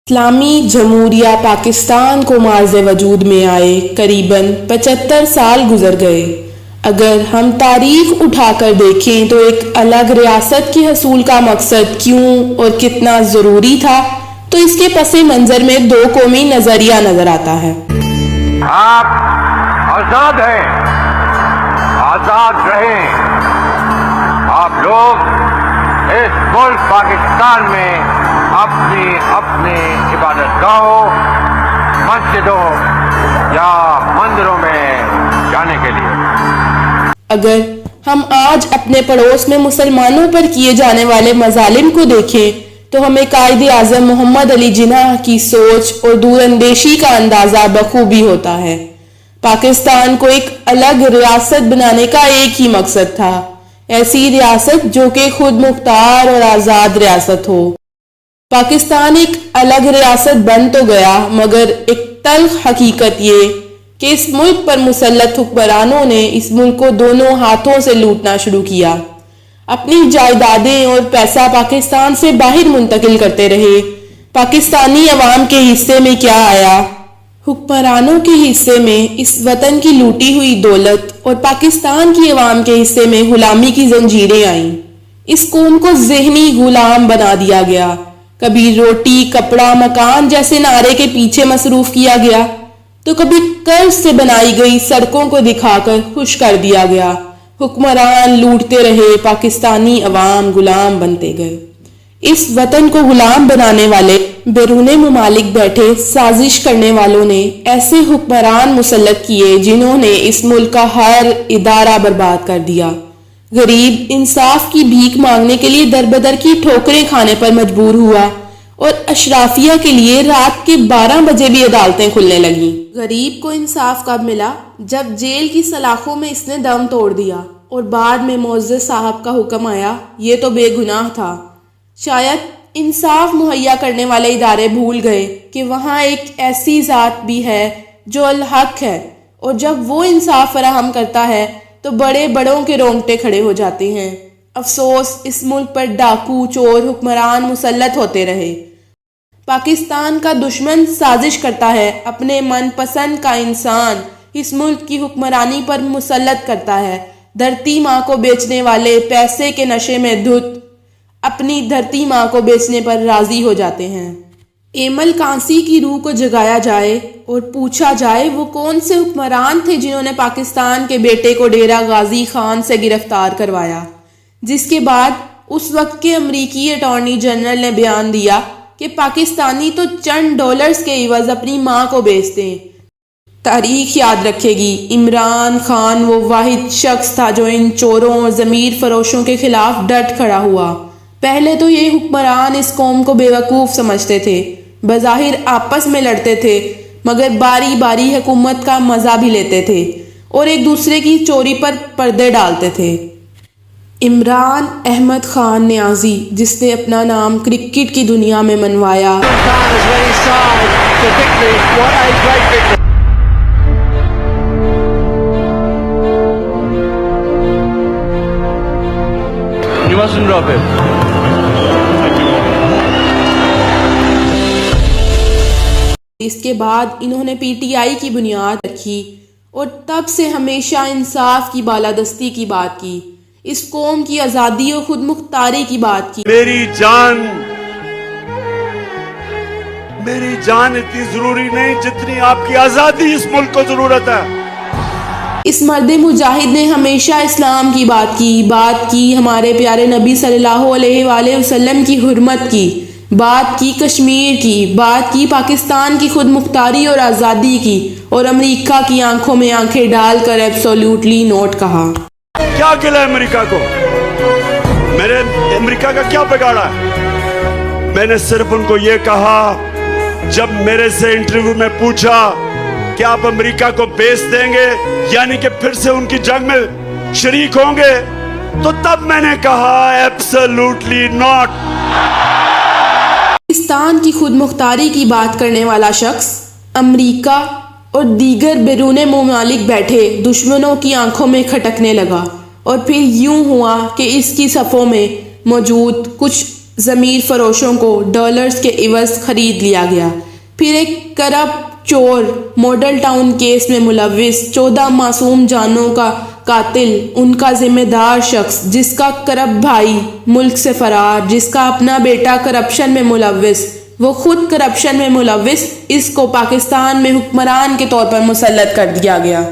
اسلامی جمہوریہ پاکستان کو مارز وجود میں آئے قریباً 75 سال گزر گئے۔ اگر ہم تاریخ اٹھا کر دیکھیں تو ایک الگ ریاست کے حصول کا مقصد کیوں اور کتنا ضروری تھا، تو اس کے پس منظر میں دو قومی نظریہ نظر آتا ہے۔ آپ آزاد ہیں، آزاد رہیں۔ آپ لوگ اس ملک پاکستان میں اپنے عبادت گاہوں، مسجدوں یا مندروں میں جانے کے لیے۔ اگر ہم آج اپنے پڑوس میں مسلمانوں پر کیے جانے والے مظالم کو دیکھیں تو ہمیں قائد اعظم محمد علی جناح کی سوچ اور دور اندیشی کا اندازہ بخوبی ہوتا ہے۔ پاکستان کو ایک الگ ریاست بنانے کا ایک ہی مقصد تھا، ایسی ریاست جو کہ خود مختار اور آزاد ریاست ہو۔ پاکستان ایک الگ ریاست بن تو گیا، مگر ایک تلخ حقیقت یہ کہ اس ملک پر مسلط حکمرانوں نے اس ملک کو دونوں ہاتھوں سے لوٹنا شروع کیا۔ اپنی جائیدادیں اور پیسہ پاکستان سے باہر منتقل کرتے رہے۔ پاکستانی عوام کے حصے میں کیا آیا؟ حکمرانوں کے حصے میں اس وطن کی لوٹی ہوئی دولت اور پاکستان کی عوام کے حصے میں غلامی کی زنجیریں آئیں۔ اس قوم کو ذہنی غلام بنا دیا گیا۔ کبھی روٹی، کپڑا، مکان جیسے نعرے کے پیچھے مصروف کیا گیا تو کبھی قرض سے بنائی گئی سڑکوں کو دکھا کر خوش کر دیا گیا۔ حکمران لوٹتے رہے، پاکستانی عوام غلام بنتے گئے۔ اس وطن کو غلام بنانے والے بیرون ممالک بیٹھے سازش کرنے والوں نے ایسے حکمران مسلط کیے جنہوں نے اس ملک کا ہر ادارہ برباد کر دیا۔ غریب انصاف کی بھیک مانگنے کے لیے در بدر کی ٹھوکریں کھانے پر مجبور ہوا اور اشرافیہ کے لیے رات کے 12 بجے بھی عدالتیں کھلنے لگیں۔ غریب کو انصاف کب ملا؟ جب جیل کی سلاخوں میں اس نے دم توڑ دیا اور بعد میں معزز صاحب کا حکم آیا، یہ تو بے گناہ تھا۔ شاید انصاف مہیا کرنے والے ادارے بھول گئے کہ وہاں ایک ایسی ذات بھی ہے جو الحق ہے، اور جب وہ انصاف فراہم کرتا ہے تو بڑے بڑوں کے رونگٹے کھڑے ہو جاتے ہیں۔ افسوس، اس ملک پر ڈاکو، چور، حکمران مسلط ہوتے رہے۔ پاکستان کا دشمن سازش کرتا ہے، اپنے من پسند کا انسان اس ملک کی حکمرانی پر مسلط کرتا ہے۔ دھرتی ماں کو بیچنے والے پیسے کے نشے میں دھت اپنی دھرتی ماں کو بیچنے پر راضی ہو جاتے ہیں۔ ایمل کانسی کی روح کو جگایا جائے اور پوچھا جائے وہ کون سے حکمران تھے جنہوں نے پاکستان کے بیٹے کو ڈیرہ غازی خان سے گرفتار کروایا، جس کے بعد اس وقت کے امریکی اٹارنی جنرل نے بیان دیا کہ پاکستانی تو چند ڈالرز کے عوض اپنی ماں کو بیچتے ہیں۔ تاریخ یاد رکھے گی، عمران خان وہ واحد شخص تھا جو ان چوروں اور ضمیر فروشوں کے خلاف ڈٹ کھڑا ہوا۔ پہلے تو یہ حکمران اس قوم کو بیوقوف سمجھتے تھے، بظاہر آپس میں لڑتے تھے، مگر باری باری حکومت کا مزہ بھی لیتے تھے اور ایک دوسرے کی چوری پر پردے ڈالتے تھے۔ عمران احمد خان نیازی، جس نے اپنا نام کرکٹ کی دنیا میں منوایا، اس کے بعد انہوں نے پی ٹی آئی کی بنیاد رکھی اور تب سے ہمیشہ انصاف کی بالادستی کی بات کی، اس قوم کی آزادی اور خود مختاری کی بات کی۔ میری جان اتنی ضروری نہیں جتنی آپ کی آزادی اس ملک کو ضرورت ہے۔ اس مرد مجاہد نے ہمیشہ اسلام کی بات کی ہمارے پیارے نبی صلی اللہ علیہ وآلہ وسلم کی حرمت کی، بات کی کشمیر کی، بات کی پاکستان کی خود مختاری اور آزادی کی، اور امریکہ کی آنکھوں میں آنکھیں ڈال کر ایبسولوٹلی نوٹ کہا۔ کیا گلا ہے امریکہ کو؟ میرے امریکہ کا کیا بگاڑا ہے؟ میں نے صرف ان کو یہ کہا، جب میرے سے انٹرویو میں پوچھا کہ آپ امریکہ کو بیچ دیں گے یعنی کہ پھر سے ان کی جنگ میں شریک ہوں گے، تو تب میں نے کہا ایبسولوٹلی ناٹ۔ پاکستان کی خود مختاری کی بات کرنے والا شخص امریکہ اور دیگر بیرون ممالک بیٹھے دشمنوں کی آنکھوں میں کھٹکنے لگا، اور پھر یوں ہوا کہ اس کی صفوں میں موجود کچھ ضمیر فروشوں کو ڈالرز کے عوض خرید لیا گیا۔ پھر ایک کرپٹ چور، ماڈل ٹاؤن کیس میں ملوث 14 معصوم جانوں کا قاتل، ان کا ذمہ دار شخص جس کا کرپٹ بھائی ملک سے فرار، جس کا اپنا بیٹا کرپشن میں ملوث، وہ خود کرپشن میں ملوث، اس کو پاکستان میں حکمران کے طور پر مسلط کر دیا گیا۔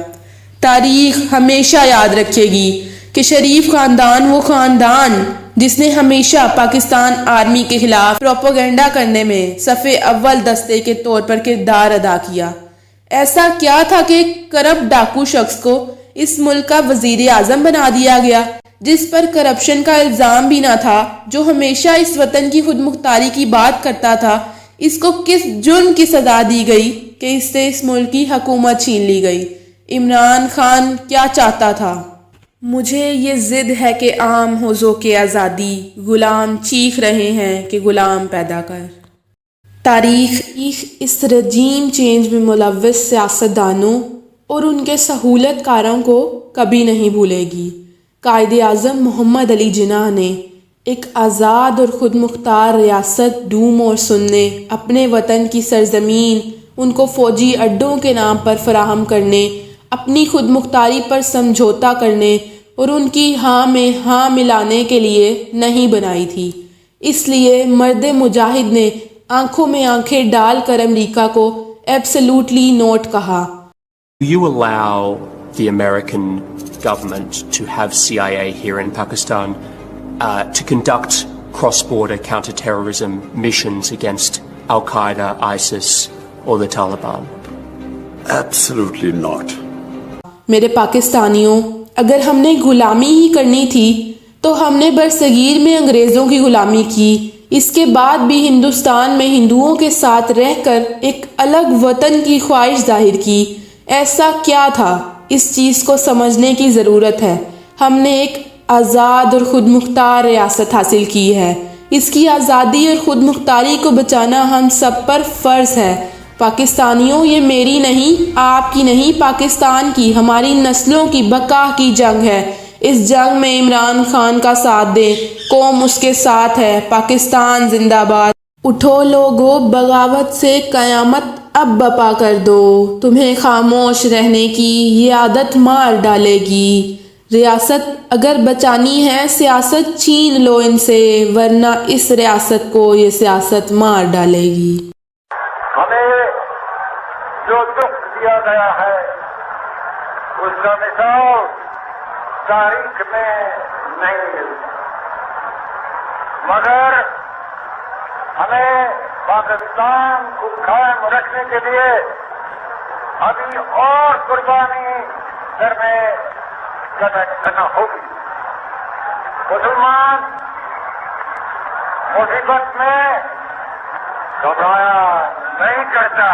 تاریخ ہمیشہ یاد رکھے گی کہ شریف خاندان وہ خاندان جس نے ہمیشہ پاکستان آرمی کے خلاف پروپیگنڈا کرنے میں صف اول دستے کے طور پر کردار ادا کیا۔ ایسا کیا تھا کہ ایک کرپٹ ڈاکو شخص کو اس ملک کا وزیر اعظم بنا دیا گیا، جس پر کرپشن کا الزام بھی نہ تھا، جو ہمیشہ اس وطن کی خود مختاری کی بات کرتا تھا؟ اس کو کس جرم کی سزا دی گئی کہ اس سے اس ملک کی حکومت چھین لی گئی؟ عمران خان کیا چاہتا تھا؟ مجھے یہ ضد ہے کہ عام ہو ذوق آزادی، غلام چیخ رہے ہیں کہ غلام پیدا کر۔ تاریخ اس رجیم چینج میں ملوث سیاستدانوں اور ان کے سہولت کاروں کو کبھی نہیں بھولے گی۔ قائد اعظم محمد علی جناح نے ایک آزاد اور خود مختار ریاست ڈھونڈ اور سننے، اپنے وطن کی سرزمین ان کو فوجی اڈوں کے نام پر فراہم کرنے، اپنی خود مختاری پر سمجھوتا کرنے اور ان کی ہاں میں ہاں ملانے کے لیے نہیں بنائی تھی۔ اس لیے مرد مجاہد نے آنکھوں میں آنکھیں ڈال کر امریکہ کو ایبسلیوٹلی نوٹ کہا۔ You allow the American government to have CIA here in Pakistan to conduct cross-border counter-terrorism missions against Al-Qaeda, ISIS or the Taliban? Absolutely not. میرے پاکستانیوں، اگر ہم نے غلامی ہی کرنی تھی تو ہم نے برصغیر میں انگریزوں کی غلامی کی، اس کے بعد بھی ہندوستان میں ہندوؤں کے ساتھ رہ کر ایک الگ وطن کی خواہش ظاہر کی۔ ایسا کیا تھا؟ اس چیز کو سمجھنے کی ضرورت ہے۔ ہم نے ایک آزاد اور خود مختار ریاست حاصل کی ہے۔ اس کی آزادی اور خود مختاری کو بچانا ہم سب پر فرض ہے۔ پاکستانیوں، یہ میری نہیں، آپ کی نہیں، پاکستان کی، ہماری نسلوں کی بقا کی جنگ ہے۔ اس جنگ میں عمران خان کا ساتھ دیں، قوم اس کے ساتھ ہے۔ پاکستان زندہ باد۔ اٹھو لوگو، بغاوت سے قیامت اب بپا کر دو، تمہیں خاموش رہنے کی یہ عادت مار ڈالے گی۔ ریاست اگر بچانی ہے، سیاست چھین لو ان سے، ورنہ اس ریاست کو یہ سیاست مار ڈالے گی۔ ہمیں جو دکھ دیا گیا ہے اس کا مثال تاریخ میں نہیں ملتا، مگر ہمیں پاکستان کو قائم رکھنے کے لیے ابھی اور قربانی کرنا ہوگی۔ مسلمان مصیبت میں گھبرایا نہیں کرتا۔